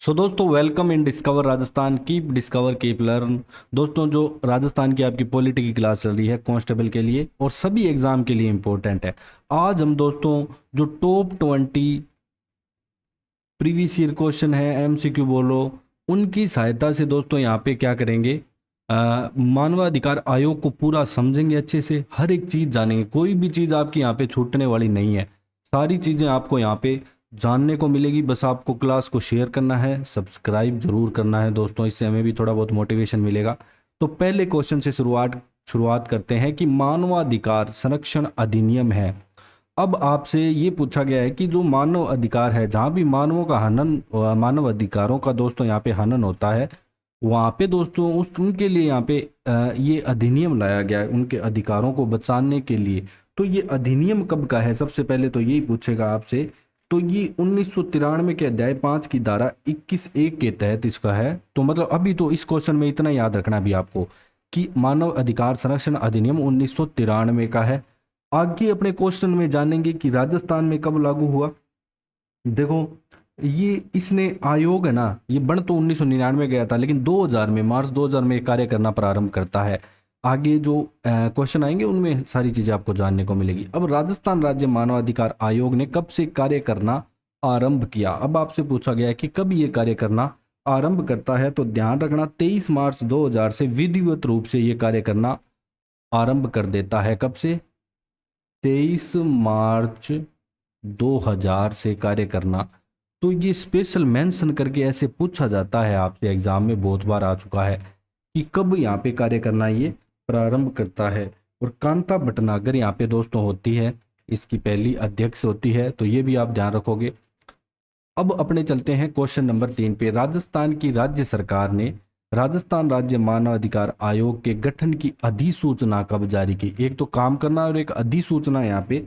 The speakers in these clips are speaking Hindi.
सो दोस्तों welcome in discover Rajasthan keep discover keep learn. दोस्तों जो राजस्थान की आपकी पॉलिटी की क्लास चल रही है कांस्टेबल के लिए और सभी एग्जाम के लिए इम्पोर्टेंट है। आज हम दोस्तों जो टॉप 20 प्रीवियस ईयर क्वेश्चन है एमसीक्यू बोलो उनकी सहायता से दोस्तों यहाँ पे क्या करेंगे, मानवाधिकार आयोग को पूरा समझेंगे, अच्छे से हर एक चीज़ जानेंगे। कोई भी चीज़ आपकी यहाँ पे छूटने वाली नहीं है, सारी चीज़ें आपको यहाँ पे जानने को मिलेगी। बस आपको क्लास को शेयर करना है, सब्सक्राइब जरूर करना है दोस्तों, इससे हमें भी थोड़ा बहुत मोटिवेशन मिलेगा। तो पहले क्वेश्चन से शुरुआत करते हैं कि मानवाधिकार संरक्षण अधिनियम है। अब आपसे ये पूछा गया है कि जो मानव अधिकार है, जहाँ भी मानवों का हनन, मानव अधिकारों का दोस्तों यहाँ पे हनन होता है, वहाँ पे दोस्तों उस उनके लिए यहाँ पे ये अधिनियम लाया गया है उनके अधिकारों को बचाने के लिए। तो ये अधिनियम कब का है, सबसे पहले तो यही पूछेगा आपसे। तो ये 1993 के अध्याय 5 की धारा 21(1) के तहत इसका है। तो मतलब अभी तो इस क्वेश्चन में इतना याद रखना भी आपको कि मानव अधिकार संरक्षण अधिनियम 1993 का है। आगे अपने क्वेश्चन में जानेंगे कि राजस्थान में कब लागू हुआ। देखो ये इसने आयोग है ना, ये बन तो 1999 गया था, लेकिन 2000 में मार्च 2000 में कार्य करना प्रारंभ करता है। आगे जो क्वेश्चन आएंगे उनमें सारी चीजें आपको जानने को मिलेगी। अब राजस्थान राज्य मानवाधिकार आयोग ने कब से कार्य करना आरंभ किया। अब आपसे पूछा गया है कि कब ये कार्य करना आरंभ करता है, तो ध्यान रखना 23 मार्च 2000 से विधिवत रूप से ये कार्य करना आरंभ कर देता है। कब से? 23 मार्च 2000 से कार्य करना। तो ये स्पेशल मेंशन करके ऐसे पूछा जाता है आपसे, एग्जाम में बहुत बार आ चुका है कि कब यहाँ पे कार्य करना ये प्रारंभ करता है। और कांता भटनागर यहाँ पे दोस्तों होती है, इसकी पहली अध्यक्ष होती है, तो ये भी आप ध्यान रखोगे। अब अपने चलते हैं क्वेश्चन नंबर 3 पे। राजस्थान की राज्य सरकार ने राजस्थान राज्य मानव अधिकार आयोग के गठन की अधिसूचना कब जारी की। एक तो काम करना और एक अधिसूचना यहाँ पे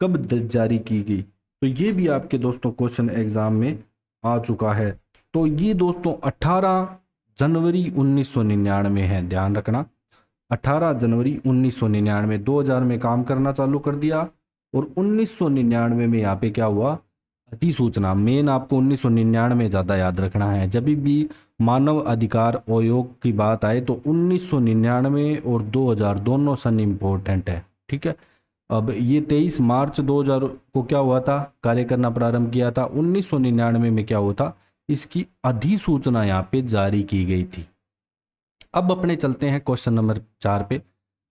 कब जारी की गई, तो ये भी आपके दोस्तों क्वेश्चन एग्जाम में आ चुका है। तो ये दोस्तों 18 जनवरी 1999 है, ध्यान रखना। 18 जनवरी 1999, 2000 में काम करना चालू कर दिया और 1999 में यहाँ पे क्या हुआ, अधिसूचना। मेन आपको 1999 ज़्यादा याद रखना है। जब भी मानव अधिकार आयोग की बात आए तो 1999 और 2000 दोनों सन इम्पोर्टेंट है, ठीक है। अब ये 23 मार्च 2000 को क्या हुआ था, कार्य करना प्रारंभ किया था। 1999 में क्या हुआ था, इसकी अधिसूचना यहाँ पे जारी की गई थी। अब अपने चलते हैं क्वेश्चन नंबर 4 पे।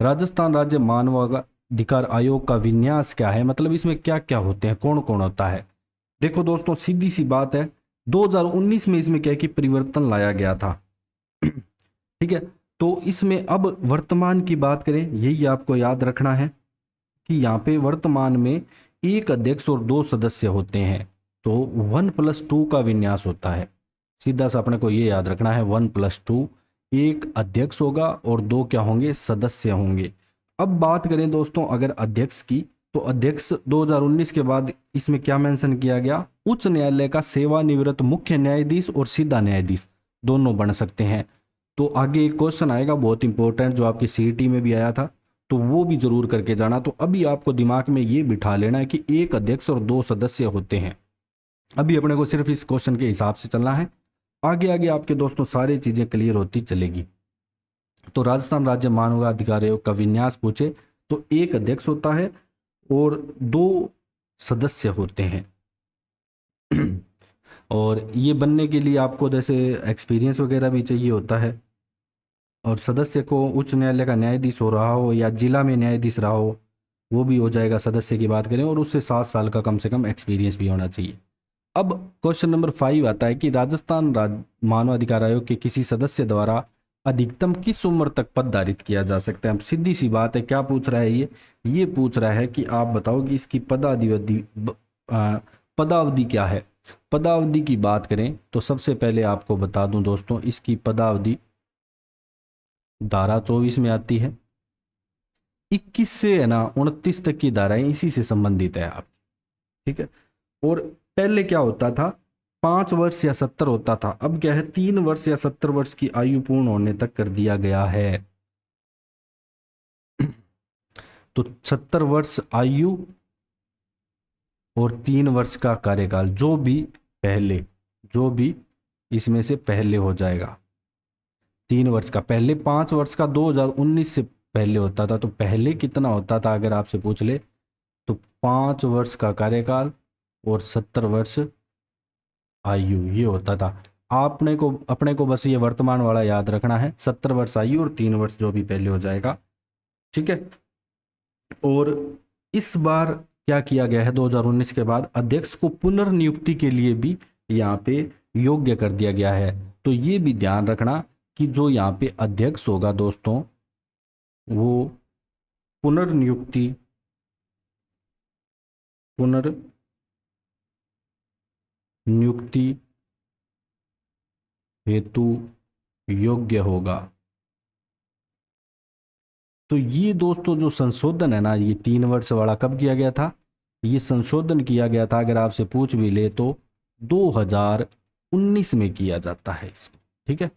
राजस्थान राज्य मानवाधिकार आयोग का विन्यास क्या है, मतलब इसमें क्या क्या होते हैं, कौन कौन होता है। देखो दोस्तों सीधी सी बात है, 2019 में इसमें क्या है कि परिवर्तन लाया गया था ठीक है। तो इसमें अब वर्तमान की बात करें, यही आपको याद रखना है कि यहाँ पे वर्तमान में एक अध्यक्ष और 2 सदस्य होते हैं। तो 1+2 का विन्यास होता है। सीधा सा अपने को ये याद रखना है, 1+2, एक अध्यक्ष होगा और 2 क्या होंगे, सदस्य होंगे। अब बात करें दोस्तों अगर अध्यक्ष की, तो अध्यक्ष 2019 के बाद इसमें क्या मेंशन किया गया, उच्च न्यायालय का सेवानिवृत्त मुख्य न्यायाधीश और सीधा न्यायाधीश दोनों बन सकते हैं। तो आगे एक क्वेश्चन आएगा बहुत इंपॉर्टेंट जो आपकी सीईटी में भी आया था, तो वो भी जरूर करके जाना। तो अभी आपको दिमाग में ये बिठा लेना है कि एक अध्यक्ष और 2 सदस्य होते हैं। अभी अपने को सिर्फ इस क्वेश्चन के हिसाब से चलना है, आगे आगे आपके दोस्तों सारी चीजें क्लियर होती चलेगी। तो राजस्थान राज्य मानवाधिकार आयोग का विन्यास पूछे तो एक अध्यक्ष होता है और 2 सदस्य होते हैं और ये बनने के लिए आपको जैसे एक्सपीरियंस वगैरह भी चाहिए होता है। और सदस्य को उच्च न्यायालय का न्यायाधीश हो रहा हो या जिला में न्यायाधीश रहा हो, वो भी हो जाएगा सदस्य की बात करें, और उससे 7 साल का कम से कम एक्सपीरियंस भी होना चाहिए। अब क्वेश्चन नंबर 5 आता है कि राजस्थान मानवाधिकार आयोग के किसी सदस्य द्वारा अधिकतम किस उम्र तक पद धारित किया जा सकता है। अब सीधी सी बात है, क्या पूछ रहा है ये पूछ रहा है कि आप बताओ कि इसकी पदावधि क्या है। पदावधि की बात करें तो सबसे पहले आपको बता दूं दोस्तों, इसकी पदावधि धारा 24 में आती है। 21 से है ना 29 तक की धाराएं इसी से संबंधित है आप, ठीक है। और पहले क्या होता था, 5 वर्ष या 70 होता था, अब क्या है 3 वर्ष या 70 वर्ष की आयु पूर्ण होने तक कर दिया गया है। तो 70 वर्ष आयु और 3 वर्ष का कार्यकाल, जो भी इसमें से पहले हो जाएगा। 3 वर्ष का, पहले 5 वर्ष का 2019 से पहले होता था। तो पहले कितना होता था अगर आपसे पूछ ले तो 5 वर्ष का कार्यकाल और 70 वर्ष आयु, ये होता था। आपने को अपने को बस ये वर्तमान वाला याद रखना है, 70 वर्ष आयु और 3 वर्ष जो भी पहले हो जाएगा, ठीक है। और इस बार क्या किया गया है, 2019 के बाद अध्यक्ष को पुनर्नियुक्ति के लिए भी यहाँ पे योग्य कर दिया गया है। तो ये भी ध्यान रखना कि जो यहाँ पे अध्यक्ष होगा दोस्तों, वो पुनर्नियुक्ति हेतु योग्य होगा। तो ये दोस्तों जो संशोधन है ना, ये 3 वर्ष वाला कब किया गया था, ये संशोधन किया गया था अगर आपसे पूछ भी ले तो 2019 में किया जाता है इसको, ठीक है।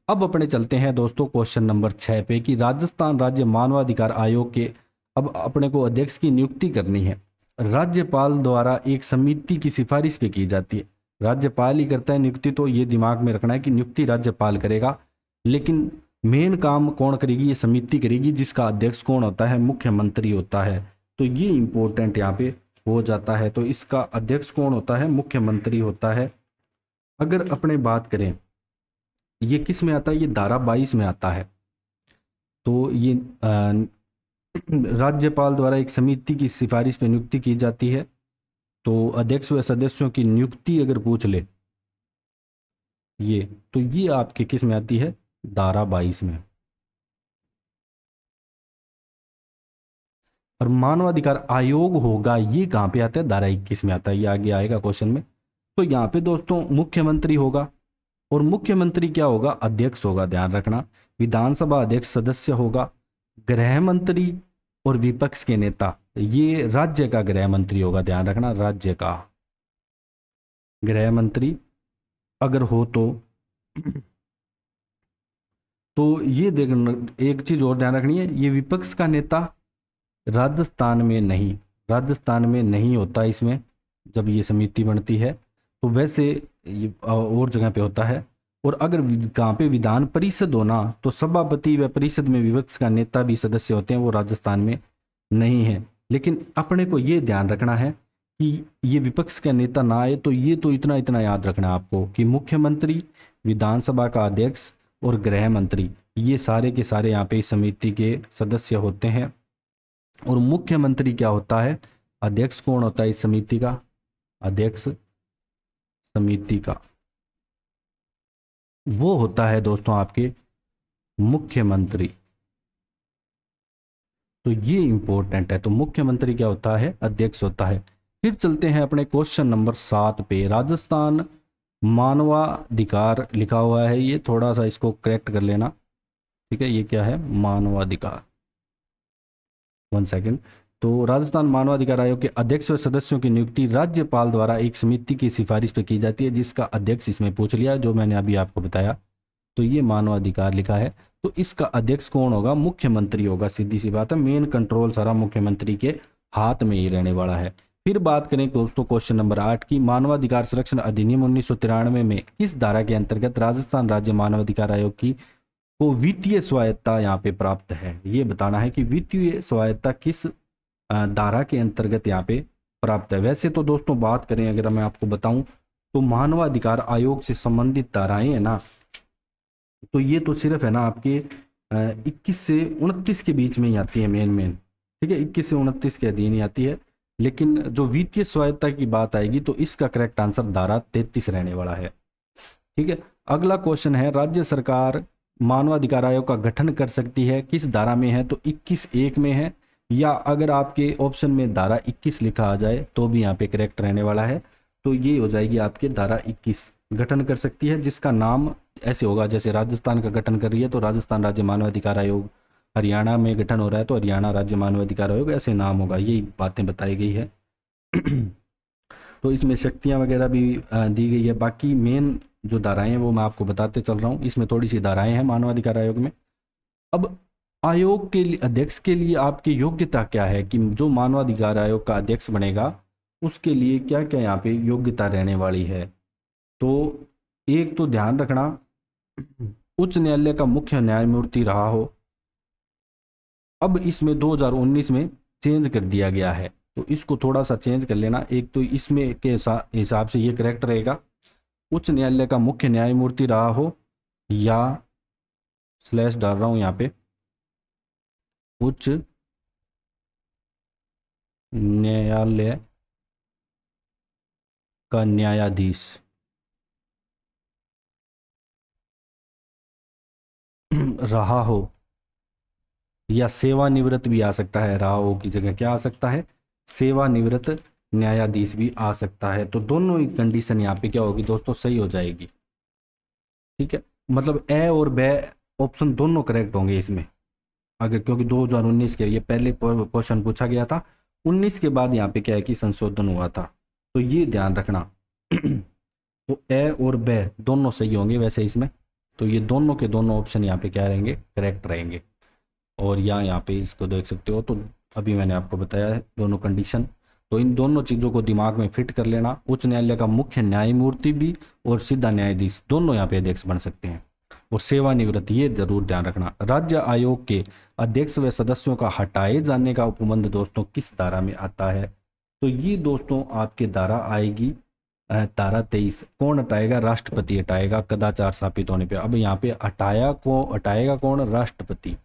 अब अपने चलते हैं दोस्तों क्वेश्चन नंबर 6 पे कि राजस्थान राज्य मानवाधिकार आयोग के, अब अपने को अध्यक्ष की नियुक्ति करनी है। राज्यपाल द्वारा एक समिति की सिफारिश पे की जाती है। राज्यपाल ही करता है नियुक्ति, तो ये दिमाग में रखना है कि नियुक्ति राज्यपाल करेगा, लेकिन मेन काम कौन करेगी, ये समिति करेगी, जिसका अध्यक्ष कौन होता है, मुख्यमंत्री होता है। तो ये इंपॉर्टेंट यहाँ पे हो जाता है। तो इसका अध्यक्ष कौन होता है, मुख्यमंत्री होता है। अगर अपने बात करें ये किस में आता है, ये धारा 22 में आता है। तो ये राज्यपाल द्वारा एक समिति की सिफारिश पे नियुक्ति की जाती है। तो अध्यक्ष व सदस्यों की नियुक्ति अगर पूछ ले ये, तो ये आपके किस में आती है, धारा 22 में। और मानवाधिकार आयोग होगा, ये कहाँ पे आता है, धारा 21 में आता है। ये आगे आएगा क्वेश्चन में। तो यहाँ पे दोस्तों मुख्यमंत्री होगा, और मुख्यमंत्री क्या होगा, अध्यक्ष होगा, ध्यान रखना। विधानसभा अध्यक्ष सदस्य होगा, गृह मंत्री और विपक्ष के नेता, ये राज्य का गृह मंत्री होगा, ध्यान रखना, राज्य का गृह मंत्री अगर हो तो ये देखना, एक चीज और ध्यान रखनी है, ये विपक्ष का नेता राजस्थान में नहीं होता इसमें। जब ये समिति बनती है तो वैसे ये और जगह पे होता है। और अगर कहाँ पे विधान परिषद होना तो सभापति व परिषद में विपक्ष का नेता भी सदस्य होते हैं, वो राजस्थान में नहीं है। लेकिन अपने को ये ध्यान रखना है कि ये विपक्ष का नेता ना आए। तो ये तो इतना याद रखना है आपको कि मुख्यमंत्री, विधानसभा का अध्यक्ष और गृह मंत्री, ये सारे के सारे यहाँ पे इस समिति के सदस्य होते हैं। और मुख्यमंत्री क्या होता है, अध्यक्ष कौन होता है इस समिति का, अध्यक्ष समिति का वो होता है दोस्तों आपके मुख्यमंत्री। तो ये इंपॉर्टेंट है। तो मुख्यमंत्री क्या होता है, अध्यक्ष होता है। फिर चलते हैं अपने क्वेश्चन नंबर 7 पे। राजस्थान मानवाधिकार लिखा हुआ है, ये थोड़ा सा इसको करेक्ट कर लेना, ठीक है। ये क्या है, मानवाधिकार, 1 सेकेंड। तो राजस्थान मानवाधिकार आयोग के अध्यक्ष व सदस्यों की नियुक्ति राज्यपाल द्वारा एक समिति की सिफारिश पे की जाती है, जिसका अध्यक्ष इसमें पूछ लिया जो मैंने अभी आपको बताया। तो ये मानवाधिकार लिखा है। तो इसका अध्यक्ष कौन होगा, मुख्यमंत्री होगा, सीधी सी बात है। मेन कंट्रोल सारा मुख्यमंत्री के हाथ में ही रहने वाला है। फिर बात करें दोस्तों क्वेश्चन नंबर 8 की, मानवाधिकार संरक्षण अधिनियम 1993 में किस धारा के अंतर्गत राजस्थान राज्य मानवाधिकार आयोग की को वित्तीय स्वायत्ता यहाँ पे प्राप्त है। ये बताना है कि वित्तीय स्वायत्ता किस धारा के अंतर्गत यहाँ पे प्राप्त है। वैसे तो दोस्तों बात करें अगर मैं आपको बताऊं तो मानवाधिकार आयोग से संबंधित धाराएं है ना, तो ये तो सिर्फ है ना आपके 21 से 29 के बीच में ही आती है मेन, ठीक है। 21 से 29 के अधीन ही आती है। लेकिन जो वित्तीय स्वायत्ता की बात आएगी तो इसका करेक्ट आंसर धारा 33 रहने वाला है, ठीक है। अगला क्वेश्चन है, राज्य सरकार मानवाधिकार आयोग का गठन कर सकती है, किस धारा में है, तो 21(1) में है, या अगर आपके ऑप्शन में धारा 21 लिखा आ जाए तो भी यहाँ पे करेक्ट रहने वाला है। तो ये हो जाएगी आपके धारा 21, गठन कर सकती है, जिसका नाम ऐसे होगा जैसे राजस्थान का गठन कर रही है तो राजस्थान राज्य मानवाधिकार आयोग, हरियाणा में गठन हो रहा है तो हरियाणा राज्य मानवाधिकार आयोग, ऐसे नाम होगा। यही बातें बताई गई है। तो इसमें शक्तियाँ वगैरह भी दी गई है। बाकी मेन जो धाराएं हैं वो मैं आपको बताते चल रहा हूँ। इसमें थोड़ी सी धाराएं हैं मानवाधिकार आयोग में। अब आयोग के लिए, अध्यक्ष के लिए आपकी योग्यता क्या है कि जो मानवाधिकार आयोग का अध्यक्ष बनेगा उसके लिए क्या क्या यहाँ पे योग्यता रहने वाली है। तो एक तो ध्यान रखना उच्च न्यायालय का मुख्य न्यायमूर्ति रहा हो। अब इसमें 2019 में चेंज कर दिया गया है, तो इसको थोड़ा सा चेंज कर लेना। एक तो इसमें के हिसाब से ये करेक्ट रहेगा, उच्च न्यायालय का मुख्य न्यायमूर्ति रहा हो, या स्लैश डाल रहा हूं यहाँ पे, उच्च न्यायालय का न्यायाधीश रहा हो, या सेवानिवृत्त भी आ सकता है, रहा हो की जगह क्या आ सकता है, सेवानिवृत्त न्यायाधीश भी आ सकता है। तो दोनों ही कंडीशन यहाँ पे क्या होगी दोस्तों, सही हो जाएगी। ठीक है, मतलब ए और बे ऑप्शन दोनों करेक्ट होंगे इसमें, अगर क्योंकि 2019 के ये पहले क्वेश्चन पूछा गया था, 19 के बाद यहाँ पे क्या है कि संशोधन हुआ था, तो ये ध्यान रखना। तो ए और बे दोनों सही होंगे वैसे इसमें, तो ये दोनों के दोनों ऑप्शन यहाँ पे क्या रहेंगे, करेक्ट रहेंगे। और यहाँ पे इसको देख सकते हो, तो अभी मैंने आपको बताया है दोनों कंडीशन, तो इन दोनों चीज़ों को दिमाग में फिट कर लेना। उच्च न्यायालय का मुख्य न्यायमूर्ति भी और सीधा न्यायाधीश दोनों यहाँ पे अध्यक्ष बन सकते हैं, और सेवानिवृत्त ये जरूर ध्यान रखना। राज्य आयोग के अध्यक्ष व सदस्यों का हटाए जाने का उपबंध दोस्तों किस धारा में आता है, तो ये दोस्तों आपके धारा आएगी धारा 23। कौन हटाएगा, राष्ट्रपति हटाएगा कदाचार साबित होने पे। अब यहाँ पे हटाएगा कौन, राष्ट्रपति।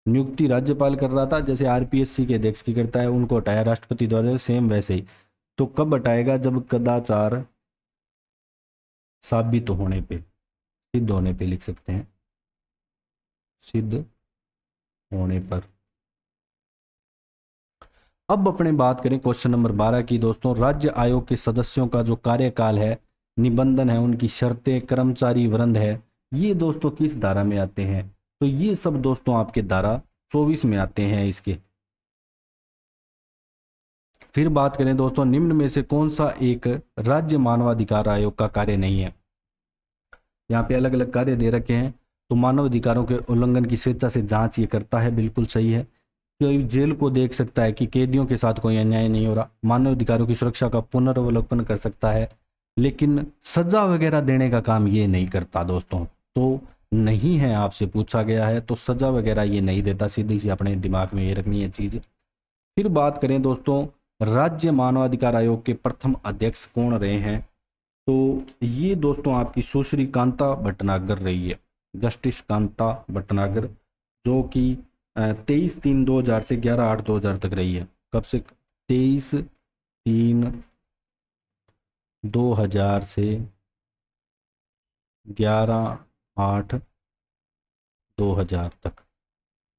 नियुक्ति राज्यपाल कर रहा था, जैसे आरपीएससी के अध्यक्ष की करता है, उनको हटाया राष्ट्रपति द्वारा, सेम वैसे ही। तो कब हटाएगा, जब कदाचार साबित होने पे, सिद्ध होने पे लिख सकते हैं, सिद्ध होने पर। अब अपने बात करें क्वेश्चन नंबर 12 की दोस्तों, राज्य आयोग के सदस्यों का जो कार्यकाल है, निबंधन है, उनकी शर्तें, कर्मचारी वृंद है, ये दोस्तों किस धारा में आते हैं, तो ये सब दोस्तों आपके धारा 24 में आते हैं इसके। फिर बात करें दोस्तों, निम्न में से कौन सा एक राज्य मानवाधिकार आयोग का कार्य नहीं है। यहाँ पे अलग अलग कार्य दे रखे हैं, तो मानव अधिकारों के उल्लंघन की स्वेच्छा से जांच ये करता है, बिल्कुल सही है। कोई जेल को देख सकता है कि कैदियों के साथ कोई अन्याय नहीं हो रहा, मानव अधिकारों की सुरक्षा का पुनर्वलोकन कर सकता है, लेकिन सजा वगैरह देने का काम ये नहीं करता दोस्तों। तो नहीं है, आपसे पूछा गया है, तो सजा वगैरह ये नहीं देता, सीधी सी अपने दिमाग में ये रखनी है चीज़। फिर बात करें दोस्तों, राज्य मानवाधिकार आयोग के प्रथम अध्यक्ष कौन रहे हैं, तो ये दोस्तों आपकी सुश्री कांता भटनागर रही है, जस्टिस कांता भटनागर, जो कि 23/3/2000 से 11/8/2000 तक रही है। कब से, 23/3/2000 से 11/8/2000 तक।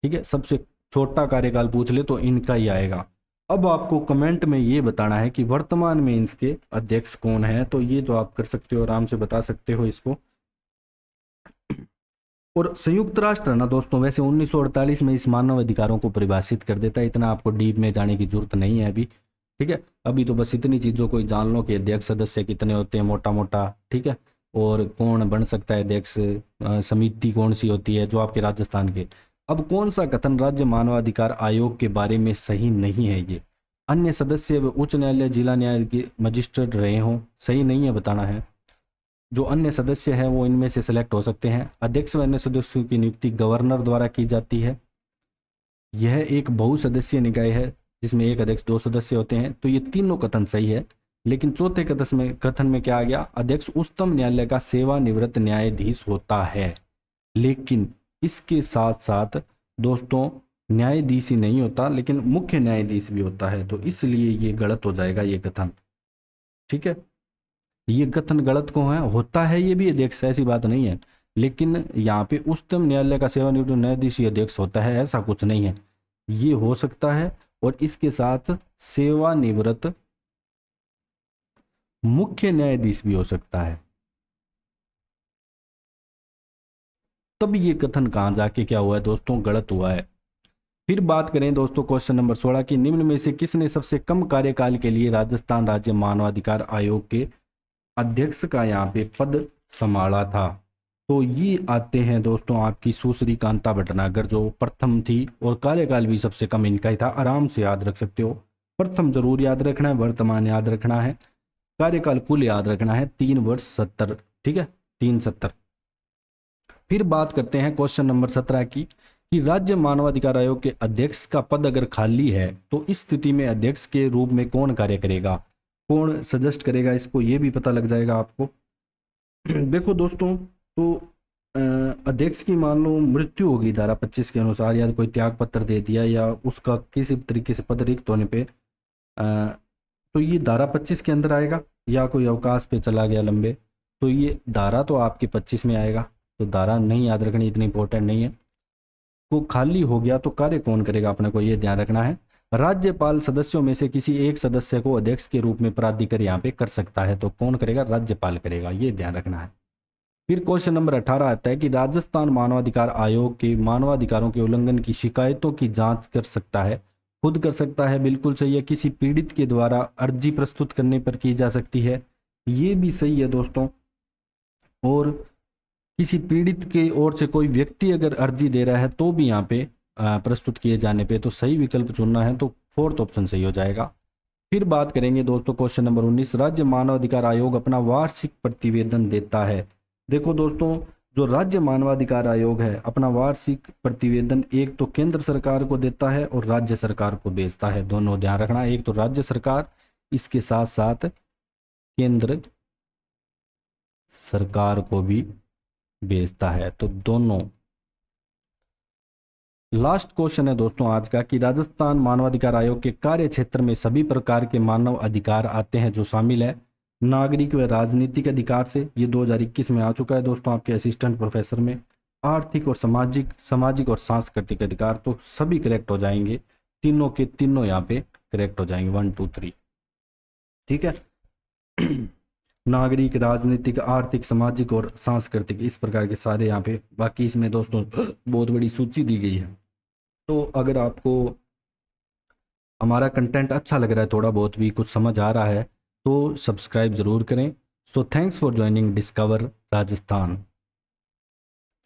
ठीक है, सबसे छोटा कार्यकाल पूछ ले तो इनका ही आएगा। अब आपको कमेंट में ये बताना है कि वर्तमान में इसके अध्यक्ष कौन है, तो ये तो आप कर सकते हो, आराम से बता सकते हो इसको। और संयुक्त राष्ट्र है ना दोस्तों, वैसे 1948 में इस मानव अधिकारों को परिभाषित कर देता है, इतना आपको डीप में जाने की जरूरत नहीं है अभी। ठीक है, अभी तो बस इतनी चीज़ों को जान लो कि अध्यक्ष सदस्य कितने होते हैं मोटा मोटा, ठीक है, और कौन बन सकता है अध्यक्ष, समिति कौन सी होती है, जो आपके राजस्थान के। अब कौन सा कथन राज्य मानवाधिकार आयोग के बारे में सही नहीं है, ये अन्य सदस्य व उच्च न्यायालय जिला न्यायालय के मजिस्ट्रेट रहे हों, सही नहीं है, बताना है। जो अन्य सदस्य हैं वो इनमें से सिलेक्ट हो सकते हैं। अध्यक्ष व अन्य सदस्यों की नियुक्ति गवर्नर द्वारा की जाती है। यह एक बहुसदस्यीय निकाय है जिसमें एक अध्यक्ष 2 सदस्य होते हैं। तो ये तीनों कथन सही है, लेकिन चौथे कथन में क्या आ गया, अध्यक्ष उच्चतम न्यायालय का सेवानिवृत्त न्यायाधीश होता है। लेकिन इसके साथ साथ दोस्तों न्यायाधीश ही नहीं होता, लेकिन मुख्य न्यायाधीश भी होता है, तो इसलिए ये गलत हो जाएगा ये कथन। ठीक है, ये कथन गलत को है, होता है ये भी अध्यक्ष, ऐसी बात नहीं है, लेकिन यहाँ पे उच्चतम न्यायालय का सेवानिवृत्त न्यायाधीश अध्यक्ष होता है, ऐसा कुछ नहीं है। ये हो सकता है, और इसके साथ सेवानिवृत्त मुख्य न्यायाधीश भी हो सकता है। तब ये कथन कहाँ जाके क्या हुआ है दोस्तों, गलत हुआ है। फिर बात करें दोस्तों क्वेश्चन नंबर 16 की, निम्न में से किसने सबसे कम कार्यकाल के लिए राजस्थान राज्य मानवाधिकार आयोग के अध्यक्ष का यहाँ पे पद संभाला था, तो ये आते हैं दोस्तों आपकी सुश्री कांता भटनागर, जो प्रथम थी, और कार्यकाल भी सबसे कम इनका ही था। आराम से याद रख सकते हो, प्रथम जरूर याद रखना है, वर्तमान याद रखना है, कार्यकाल कुल याद रखना है 3 वर्ष 70। ठीक है, 370। फिर बात करते हैं क्वेश्चन नंबर 17 की, कि राज्य मानवाधिकार आयोग के अध्यक्ष का पद अगर खाली है तो इस स्थिति में अध्यक्ष के रूप में कौन कार्य करेगा, कौन सजेस्ट करेगा इसको, ये भी पता लग जाएगा आपको। देखो दोस्तों, तो अध्यक्ष की मान लो मृत्यु होगी धारा 25 के अनुसार, या कोई त्याग पत्र दे दिया, या उसका किसी तरीके से पद रिक्त होने पे तो ये धारा 25 के अंदर आएगा, या कोई अवकाश पे चला गया लंबे, तो ये धारा तो आपके 25 में आएगा। तो धारा नहीं याद रखनी, इतनी इंपॉर्टेंट नहीं है। तो खाली हो गया तो कार्य कौन करेगा, अपने को ये ध्यान रखना है। राज्यपाल सदस्यों में से किसी एक सदस्य को अध्यक्ष के रूप में प्राधिकार यहाँ पे कर सकता है, तो कौन करेगा, राज्यपाल करेगा, ये ध्यान रखना है। फिर क्वेश्चन नंबर 18 आता है कि राजस्थान मानवाधिकार आयोग के मानवाधिकारों के उल्लंघन की शिकायतों की जांच कर सकता है, खुद कर सकता है, बिल्कुल सही है। किसी पीड़ित के द्वारा अर्जी प्रस्तुत करने पर की जा सकती है, ये भी सही है दोस्तों। और किसी पीड़ित की ओर से कोई व्यक्ति अगर अर्जी दे रहा है तो भी यहाँ पे प्रस्तुत किए जाने पे तो सही विकल्प चुनना है, तो फोर्थ ऑप्शन सही हो जाएगा। फिर बात करेंगे दोस्तों क्वेश्चन नंबर 19, राज्य मानवाधिकार आयोग अपना वार्षिक प्रतिवेदन देता है। देखो दोस्तों, जो राज्य मानवाधिकार आयोग है अपना वार्षिक प्रतिवेदन एक तो केंद्र सरकार को देता है और राज्य सरकार को भेजता है, दोनों ध्यान रखना। एक तो राज्य सरकार, इसके साथ साथ केंद्र सरकार को भी भेजता है, तो दोनों। लास्ट क्वेश्चन है दोस्तों आज का, कि राजस्थान मानवाधिकार आयोग के कार्य क्षेत्र में सभी प्रकार के मानव अधिकार आते हैं, जो शामिल है नागरिक व राजनीतिक अधिकार से, ये 2021 में आ चुका है दोस्तों आपके असिस्टेंट प्रोफेसर में। आर्थिक और सामाजिक और सांस्कृतिक अधिकार, तो सभी करेक्ट हो जाएंगे, तीनों के तीनों यहाँ पे करेक्ट हो जाएंगे, 1 2 3, ठीक है। नागरिक, राजनीतिक, आर्थिक, सामाजिक और सांस्कृतिक, इस प्रकार के सारे यहाँ पे। बाकी इसमें दोस्तों बहुत बड़ी सूची दी गई है। तो अगर आपको हमारा कंटेंट अच्छा लग रहा है, थोड़ा बहुत भी कुछ समझ आ रहा है, तो सब्सक्राइब ज़रूर करें। So thanks for joining discover Rajasthan.